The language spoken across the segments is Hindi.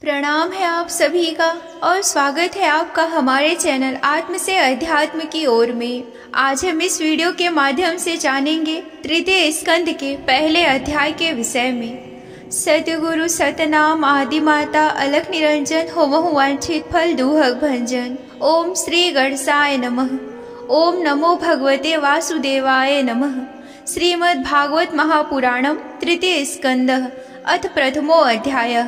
प्रणाम है आप सभी का और स्वागत है आपका हमारे चैनल आत्म से अध्यात्म की ओर में। आज हम इस वीडियो के माध्यम से जानेंगे तृतीय स्कंद के पहले अध्याय के विषय में। सतगुरु सतनाम आदि माता अलख निरंजन होमहु वांछित फल दुहक भंजन। ओम श्री गणेशाय नमः। ओम नमो भगवते वासुदेवाय नमः। श्रीमद् भागवत महापुराणम तृतीय स्कंद अथ प्रथमो अध्याय।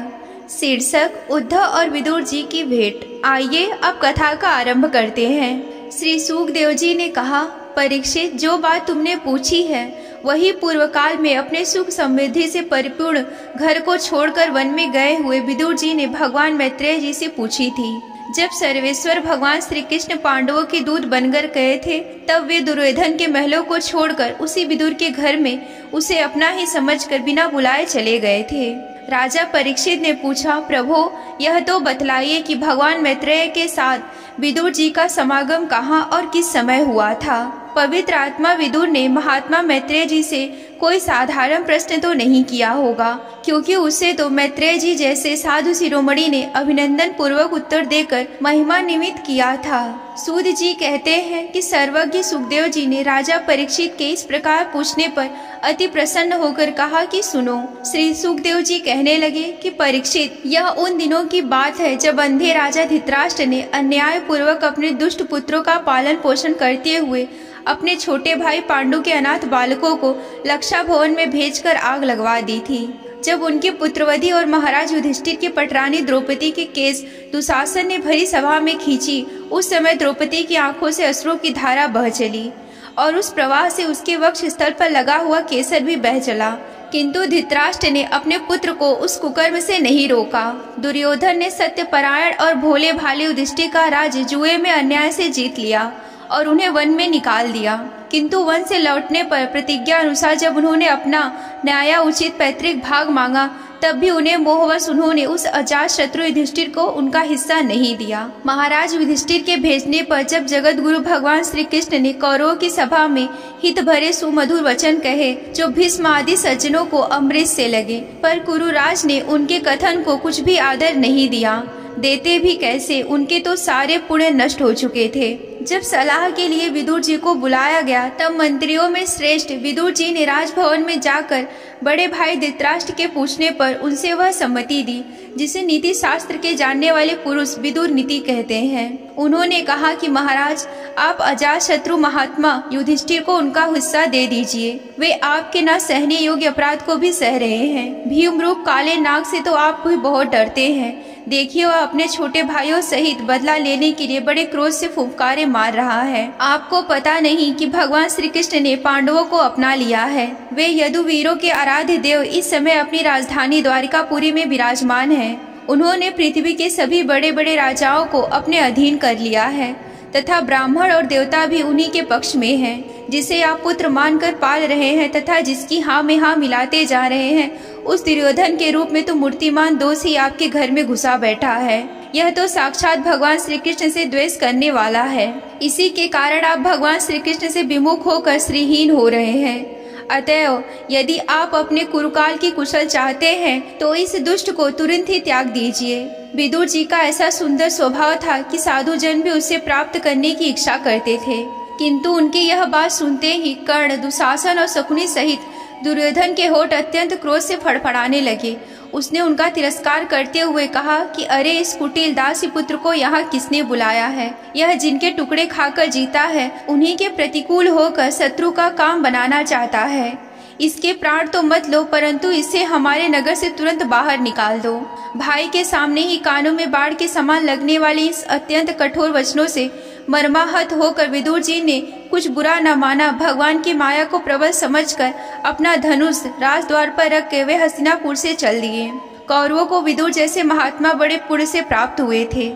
शीर्षक उद्धव और विदुर जी की भेंट। आइए अब कथा का आरंभ करते हैं। श्री सुखदेव जी ने कहा, परीक्षित, जो बात तुमने पूछी है वही पूर्व काल में अपने सुख समृद्धि से परिपूर्ण घर को छोड़कर वन में गए हुए विदुर जी ने भगवान मैत्रेय जी से पूछी थी। जब सर्वेश्वर भगवान श्री कृष्ण पांडवों के दूत बनकर गए थे, तब वे दुर्योधन के महलों को छोड़कर उसी विदुर के घर में उसे अपना ही समझकर बिना बुलाए चले गए थे। राजा परीक्षित ने पूछा, प्रभो, यह तो बतलाइए कि भगवान मैत्रेय के साथ विदुर जी का समागम कहाँ और किस समय हुआ था। पवित्र आत्मा विदुर ने महात्मा मैत्रेय जी से कोई साधारण प्रश्न तो नहीं किया होगा, क्योंकि उसे तो मैत्रेय जी जैसे साधु शिरोमणि ने अभिनंदन पूर्वक उत्तर देकर महिमा निमित्त किया था। सूद जी कहते हैं कि सर्वज्ञ सुखदेव जी ने राजा परीक्षित के इस प्रकार पूछने पर अति प्रसन्न होकर कहा कि सुनो। श्री सुखदेव जी कहने लगे कि परीक्षित, यह उन दिनों की बात है जब अंधे राजा धृतराष्ट्र ने अन्याय पूर्वक अपने दुष्ट पुत्रों का पालन पोषण करते हुए अपने छोटे भाई पांडु के अनाथ बालकों को लक्षा भवन में भेजकर आग लगवा दी थी। जब उनके पुत्रवधी और महाराज युधिष्ठिर की पटरानी द्रौपदी के केस दुशासन ने भरी सभा में खींची, उस समय द्रौपदी की आंखों से अश्रु की धारा बह चली और उस प्रवाह से उसके वक्ष स्थल पर लगा हुआ केसर भी बह चला। किंतु धृतराष्ट्र ने अपने पुत्र को उस कुकर्म से नहीं रोका। दुर्योधन ने सत्यपरायण और भोले भाले युधिष्ठिर का राज्य जुए में अन्याय से जीत लिया और उन्हें वन में निकाल दिया। किंतु वन से लौटने पर प्रतिज्ञा अनुसार जब उन्होंने अपना न्यायोचित पैतृक भाग मांगा, तब भी उन्हें मोहवश उन्होंने उस अजात शत्रु युधिष्ठिर को उनका हिस्सा नहीं दिया। महाराज युधिष्ठिर के भेजने पर जब जगत गुरु भगवान श्री कृष्ण ने कौरवों की सभा में हित भरे सुमधुर वचन कहे, जो भीष्म आदि सज्जनों को अमृत से लगे, पर कुरुराज ने उनके कथन को कुछ भी आदर नहीं दिया। देते भी कैसे, उनके तो सारे पुण्य नष्ट हो चुके थे। जब सलाह के लिए विदुर जी को बुलाया गया, तब मंत्रियों में श्रेष्ठ विदुर जी ने राजभवन में जाकर बड़े भाई धृतराष्ट्र के पूछने पर उनसे वह सम्मति दी जिसे नीति शास्त्र के जानने वाले पुरुष विदुर नीति कहते हैं। उन्होंने कहा कि महाराज, आप अजात शत्रु महात्मा युधिष्ठिर को उनका हिस्सा दे दीजिए। वे आपके न सहने योग्य अपराध को भी सह रहे हैं। भीमरूप काले नाग से तो आप भी बहुत डरते हैं। देखिए, वह अपने छोटे भाइयों सहित बदला लेने के लिए बड़े क्रोध से फुफकारे मार रहा है। आपको पता नहीं कि भगवान श्री कृष्ण ने पांडवों को अपना लिया है। वे यदुवीरों के आराध्य देव इस समय अपनी राजधानी द्वारिकापुरी में विराजमान हैं। उन्होंने पृथ्वी के सभी बड़े बड़े राजाओं को अपने अधीन कर लिया है तथा ब्राह्मण और देवता भी उन्हीं के पक्ष में हैं। जिसे आप पुत्र मानकर पाल रहे हैं तथा जिसकी हाँ में हाँ मिलाते जा रहे हैं, उस दुर्योधन के रूप में तो मूर्तिमान दोष ही आपके घर में घुसा बैठा है। यह तो साक्षात भगवान श्री कृष्ण से द्वेष करने वाला है। इसी के कारण आप भगवान श्री कृष्ण से विमुख होकर श्रीहीन हो रहे हैं। अतएव यदि आप अपने कुरुकाल की कुशल चाहते हैं तो इस दुष्ट को तुरंत ही त्याग दीजिए। विदुर जी का ऐसा सुंदर स्वभाव था कि साधु जन भी उसे प्राप्त करने की इच्छा करते थे। किंतु उनकी यह बात सुनते ही कर्ण, दुशासन और शकुनी सहित दुर्योधन के होठ अत्यंत क्रोध से फड़फड़ाने लगे। उसने उनका तिरस्कार करते हुए कहा कि अरे, इस कुटिल दासी पुत्र को यहाँ किसने बुलाया है? यह जिनके टुकड़े खाकर जीता है, उन्हीं के प्रतिकूल होकर शत्रु का काम बनाना चाहता है। इसके प्राण तो मत लो, परंतु इसे हमारे नगर से तुरंत बाहर निकाल दो। भाई के सामने ही कानों में बाढ़ के समान लगने वाली इस अत्यंत कठोर वचनों से मर्माहत होकर विदुर जी ने कुछ बुरा न माना। भगवान की माया को प्रबल समझकर अपना धनुष राजद्वार पर रख के वे हस्तिनापुर से चल दिए। कौरवों को विदुर जैसे महात्मा बड़े पुण्य से प्राप्त हुए थे।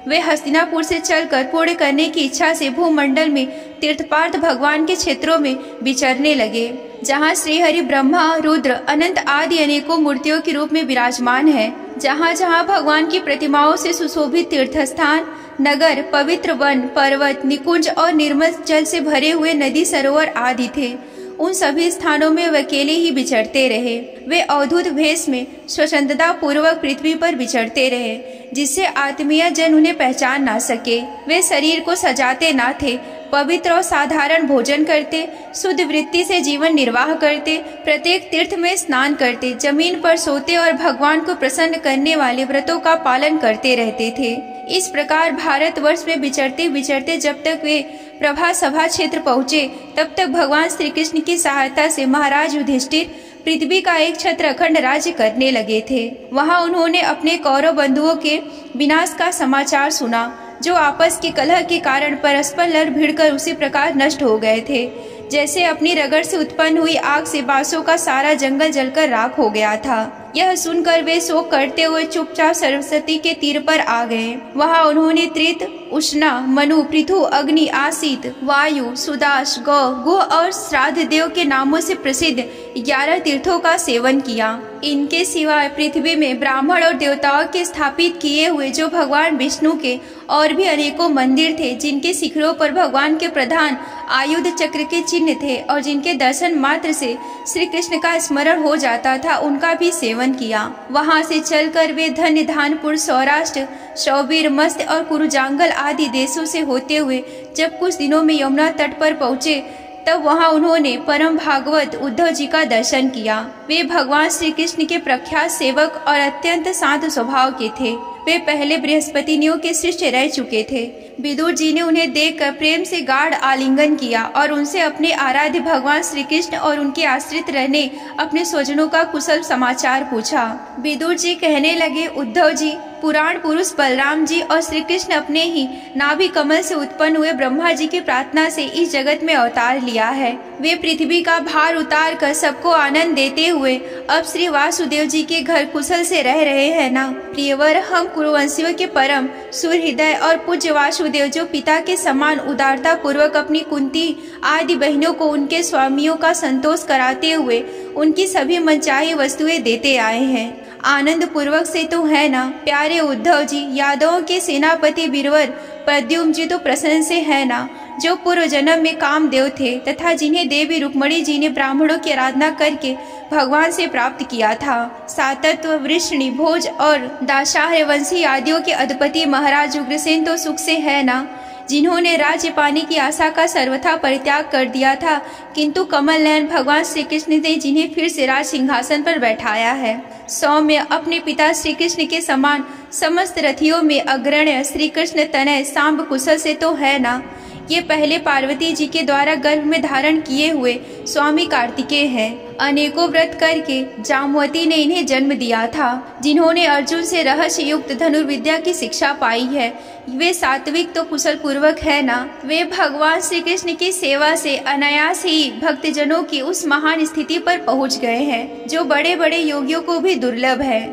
वे हस्तिनापुर से चलकर पुण्य करने की इच्छा से भूमंडल में तीर्थपार्थ भगवान के क्षेत्रों में विचरने लगे, जहाँ श्रीहरि, ब्रह्मा, रुद्र, अनंत आदि अनेकों मूर्तियों के रूप में विराजमान है। जहाँ जहाँ भगवान की प्रतिमाओं से सुशोभित तीर्थस्थान, नगर, पवित्र वन, पर्वत, निकुंज और निर्मल जल से भरे हुए नदी सरोवर आदि थे। उन सभी स्थानों में वे अकेले ही विचरते रहे। वे अद्भुत भेष में स्वच्छंदता पूर्वक पृथ्वी पर विचरते रहे, जिससे आत्मीय जन उन्हें पहचान ना सके। वे शरीर को सजाते ना थे, पवित्र और साधारण भोजन करते, शुद्ध वृत्ति से जीवन निर्वाह करते, प्रत्येक तीर्थ में स्नान करते, जमीन पर सोते और भगवान को प्रसन्न करने वाले व्रतों का पालन करते रहते थे। इस प्रकार भारतवर्ष में विचरते विचरते जब तक वे प्रभा सभा क्षेत्र पहुँचे, तब तक भगवान श्री कृष्ण की सहायता से महाराज युधिष्ठिर पृथ्वी का एक छत्र अखंड राज्य करने लगे थे। वहां उन्होंने अपने कौरव बंधुओं के विनाश का समाचार सुना, जो आपस के कलह के कारण परस्पर लड़ भिड़कर उसी प्रकार नष्ट हो गए थे, जैसे अपनी रगड़ से उत्पन्न हुई आग से बांसों का सारा जंगल जलकर राख हो गया था। यह सुनकर वे शोक करते हुए चुपचाप सरस्वती के तीर पर आ गए। वहां उन्होंने त्रित, उष्णा, मनु, पृथु, अग्नि, आसित, वायु, सुदास, गौ, गुह और श्राद्ध देव के नामों से प्रसिद्ध 11 तीर्थों का सेवन किया। इनके सिवाय पृथ्वी में ब्राह्मण और देवताओं के स्थापित किए हुए जो भगवान विष्णु के और भी अनेकों मंदिर थे, जिनके शिखरों पर भगवान के प्रधान आयुध चक्र के चिन्ह थे और जिनके दर्शन मात्र से श्री कृष्ण का स्मरण हो जाता था, उनका भी सेवन किया। वहां से चलकर वे धन्य धानपुर, सौराष्ट्र, शौबीर, मस्त और कुरुजांगल आदि देशों से होते हुए जब कुछ दिनों में यमुना तट पर पहुँचे, तब वहां उन्होंने परम भागवत उद्धव जी का दर्शन किया। वे भगवान श्री कृष्ण के प्रख्यात सेवक और अत्यंत शांत स्वभाव के थे। वे पहले बृहस्पतिनियों के शिष्य रह चुके थे। विदुर जी ने उन्हें देखकर प्रेम से गाढ़ आलिंगन किया और उनसे अपने आराध्य भगवान श्री कृष्ण और उनके आश्रित रहने अपने स्वजनों का कुशल समाचार पूछा। विदुर जी कहने लगे, उद्धव जी, पुराण पुरुष बलराम जी और श्री कृष्ण अपने ही नाभि कमल से उत्पन्न हुए ब्रह्मा जी की प्रार्थना से इस जगत में अवतार लिया है। वे पृथ्वी का भार उतार कर सबको आनंद देते हुए अब श्री वासुदेव जी के घर कुशल से रह रहे हैं ना। प्रियवर, हम कुरुवंशियों के परम सुहृदय और पूज्य वासुदेव, जो पिता के समान उदारता पूर्वक अपनी कुंती आदि बहनों को उनके स्वामियों का संतोष कराते हुए उनकी सभी मनचाही वस्तुएं देते आए हैं। आनंद पूर्वक से तो है ना। प्यारे उद्धव जी, यादवों के सेनापति बीरवर प्रद्युम्न जी तो प्रसन्न से है ना, जो पूर्व जन्म में कामदेव थे तथा जिन्हें देवी रुक्मणी जी ने ब्राह्मणों की आराधना करके भगवान से प्राप्त किया था। सातत्व, वृष्णि, भोज और दाशाह वंशी आदियों के अधिपति महाराज उग्रसेन तो सुख से है ना, जिन्होंने राज्य पाने की आशा का सर्वथा परित्याग कर दिया था, किंतु कमल नयन भगवान श्री कृष्ण ने जिन्हें फिर से राज सिंहासन पर बैठाया है। सौम्य, अपने पिता श्री कृष्ण के समान समस्त रथियों में अग्रण्य श्री कृष्ण तनय सांब कुशल से तो है ना। ये पहले पार्वती जी के द्वारा गर्भ में धारण किए हुए स्वामी कार्तिकेय हैं। अनेकों व्रत करके जामवती ने इन्हें जन्म दिया था, जिन्होंने अर्जुन से रहस्य युक्त धनुर्विद्या की शिक्षा पाई है। वे सात्विक तो कुशल पूर्वक है ना। वे भगवान श्री कृष्ण की सेवा से अनायास ही भक्तजनों की उस महान स्थिति पर पहुंच गए हैं, जो बड़े बड़े योगियों को भी दुर्लभ है।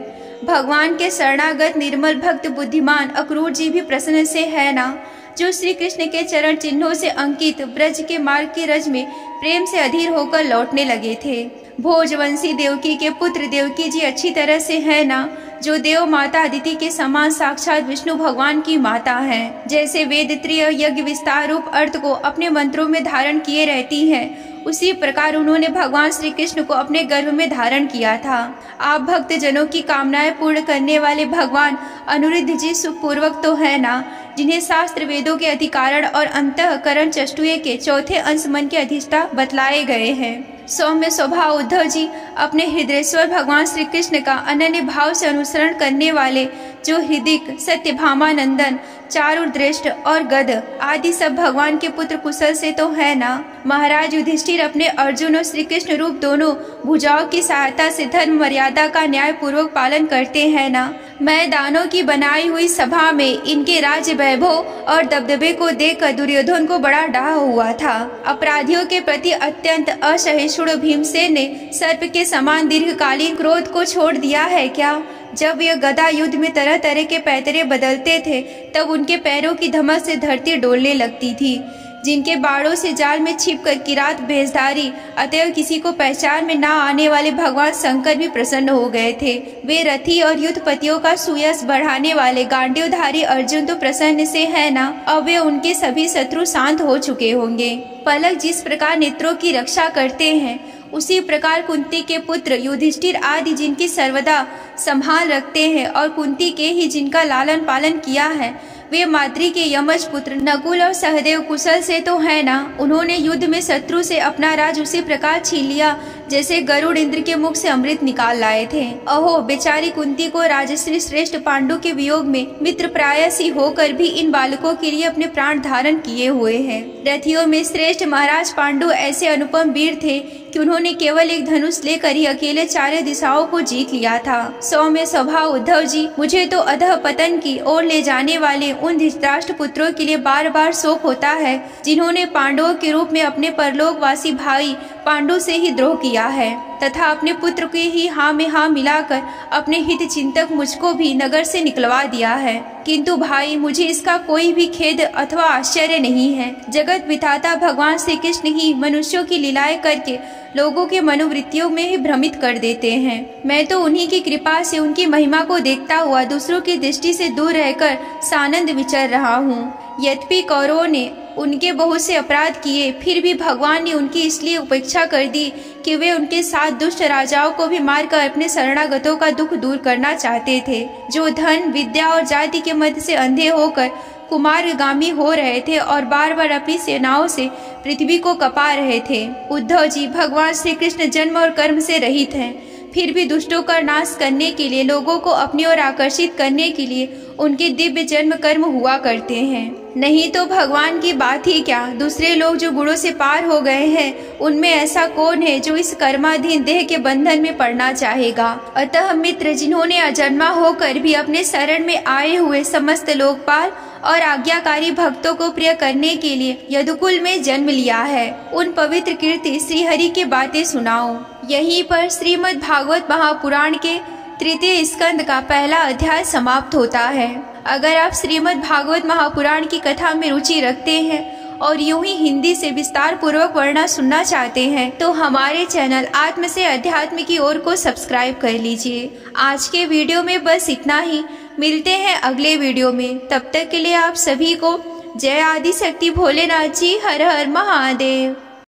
भगवान के शरणागत निर्मल भक्त बुद्धिमान अक्रूर जी भी प्रसन्न से है ना, जो श्री कृष्ण के चरण चिन्हों से अंकित ब्रज के मार्ग की रज में प्रेम से अधीर होकर लौटने लगे थे। भोजवंशी देवकी के पुत्र देवकी जी अच्छी तरह से है ना, जो देव माता अदिति के समान साक्षात विष्णु भगवान की माता हैं। जैसे वेद त्रय यज्ञ विस्तार रूप अर्थ को अपने मंत्रों में धारण किए रहती हैं, उसी प्रकार उन्होंने भगवान श्री कृष्ण को अपने गर्भ में धारण किया था। आप भक्त जनों की कामनाएं पूर्ण करने वाले भगवान अनिरुद्ध जी सुखपूर्वक तो है ना, जिन्हें शास्त्र वेदों के अधिकारण और अंतःकरण चतुष्टय के चौथे अंश मन के अधिष्ठा बतलाए गए हैं। सौम्य स्वभाव उद्धव जी अपने हृदयेश्वर भगवान श्री कृष्ण का अनन्य भाव से अनुसरण करने वाले, जो हृदिक, सत्यभामानंदन, चारुद्रेष्ट और गद आदि सब भगवान के पुत्र कुशल से तो है ना। महाराज युधिष्ठिर अपने अर्जुन और श्री कृष्ण रूप दोनों भुजाओं की सहायता से धर्म मर्यादा का न्याय पूर्वक पालन करते हैं ना। मैदानों की बनाई हुई सभा में इनके राज्य वैभव और दबदबे को देखकर दुर्योधन को बड़ा डाह हुआ था। अपराधियों के प्रति अत्यंत असहिष्णु भीमसेन ने सर्प के समान दीर्घकालीन क्रोध को छोड़ दिया है क्या? जब यह गदा युद्ध में तरह तरह के पैतरे बदलते थे, तब उनके पैरों की धमक से धरती डोलने लगती थी। जिनके बाड़ों से जाल में छिपकर किरात भेषधारी, अतएव किसी को पहचान में ना आने वाले भगवान शंकर भी प्रसन्न हो गए थे। वे रथी और युद्धपतियों का सुयश बढ़ाने वाले गांडीवधारी अर्जुन तो प्रसन्न से है ना। अब वे उनके सभी शत्रु शांत हो चुके होंगे। पलक जिस प्रकार नेत्रों की रक्षा करते हैं, उसी प्रकार कुंती के पुत्र युधिष्ठिर आदि जिनकी सर्वदा संभाल रखते हैं और कुंती के ही जिनका लालन पालन किया है, वे माद्री के यमज पुत्र नकुल और सहदेव कुशल से तो है ना। उन्होंने युद्ध में शत्रु से अपना राज उसी प्रकार छीन लिया जैसे गरुड़ इंद्र के मुख से अमृत निकाल लाए थे। अहो बेचारी कुंती को राजश्री श्रेष्ठ पांडु के वियोग में मित्र प्रायसी होकर भी इन बालकों के लिए अपने प्राण धारण किए हुए हैं। रथियों में श्रेष्ठ महाराज पांडु ऐसे अनुपम वीर थे कि उन्होंने केवल एक धनुष लेकर ही अकेले चारों दिशाओं को जीत लिया था। सौम्य स्वभाव उद्धव जी, मुझे तो अधः पतन की ओर ले जाने वाले उन धृतराष्ट्र पुत्रों के लिए बार बार शोक होता है जिन्होंने पांडवों के रूप में अपने परलोकवासी भाई पांडु से ही द्रोह किया है तथा अपने पुत्र के ही हाँ में हाँ मिलाकर अपने हित चिंतक मुझको भी नगर से निकलवा दिया है। किंतु भाई, मुझे इसका कोई भी खेद अथवा आश्चर्य नहीं है। जगत विधाता भगवान श्री कृष्ण ही मनुष्यों की लीलाएं करके लोगों के मनोवृत्तियों में ही भ्रमित कर देते हैं। मैं तो उन्हीं की कृपा से उनकी महिमा को देखता हुआ दूसरों की दृष्टि से दूर रहकर सानंद विचर रहा हूँ। यद्यपि कौरवों ने उनके बहुत से अपराध किए, फिर भी भगवान ने उनकी इसलिए उपेक्षा कर दी कि वे उनके साथ दुष्ट राजाओं को भी मारकर अपने शरणागतों का दुख दूर करना चाहते थे, जो धन विद्या और जाति के मध्य से अंधे होकर कुमारगामी हो रहे थे और बार बार अपनी सेनाओं से पृथ्वी को कपा रहे थे। उद्धव जी, भगवान श्री कृष्ण जन्म और कर्म से रहित हैं, फिर भी दुष्टों का नाश करने के लिए, लोगों को अपनी ओर आकर्षित करने के लिए उनके दिव्य जन्म कर्म हुआ करते हैं। नहीं तो भगवान की बात ही क्या, दूसरे लोग जो गुणों से पार हो गए हैं, उनमें ऐसा कौन है जो इस कर्माधीन देह के बंधन में पड़ना चाहेगा। अतः मित्र, जिन्होंने अजन्मा होकर भी अपने शरण में आए हुए समस्त लोकपाल और आज्ञाकारी भक्तों को प्रिय करने के लिए यदुकुल में जन्म लिया है, उन पवित्र कीर्ति श्री हरि की बातें सुनाओ। यहीं पर श्रीमद् भागवत महापुराण के तृतीय स्कंद का पहला अध्याय समाप्त होता है। अगर आप श्रीमद् भागवत महापुराण की कथा में रुचि रखते हैं और यूं ही हिंदी से विस्तार पूर्वक वर्णन सुनना चाहते हैं तो हमारे चैनल आत्म से अध्यात्म की ओर को सब्सक्राइब कर लीजिए। आज के वीडियो में बस इतना ही। मिलते हैं अगले वीडियो में। तब तक के लिए आप सभी को जय आदि शक्ति भोलेनाथ जी। हर हर महादेव।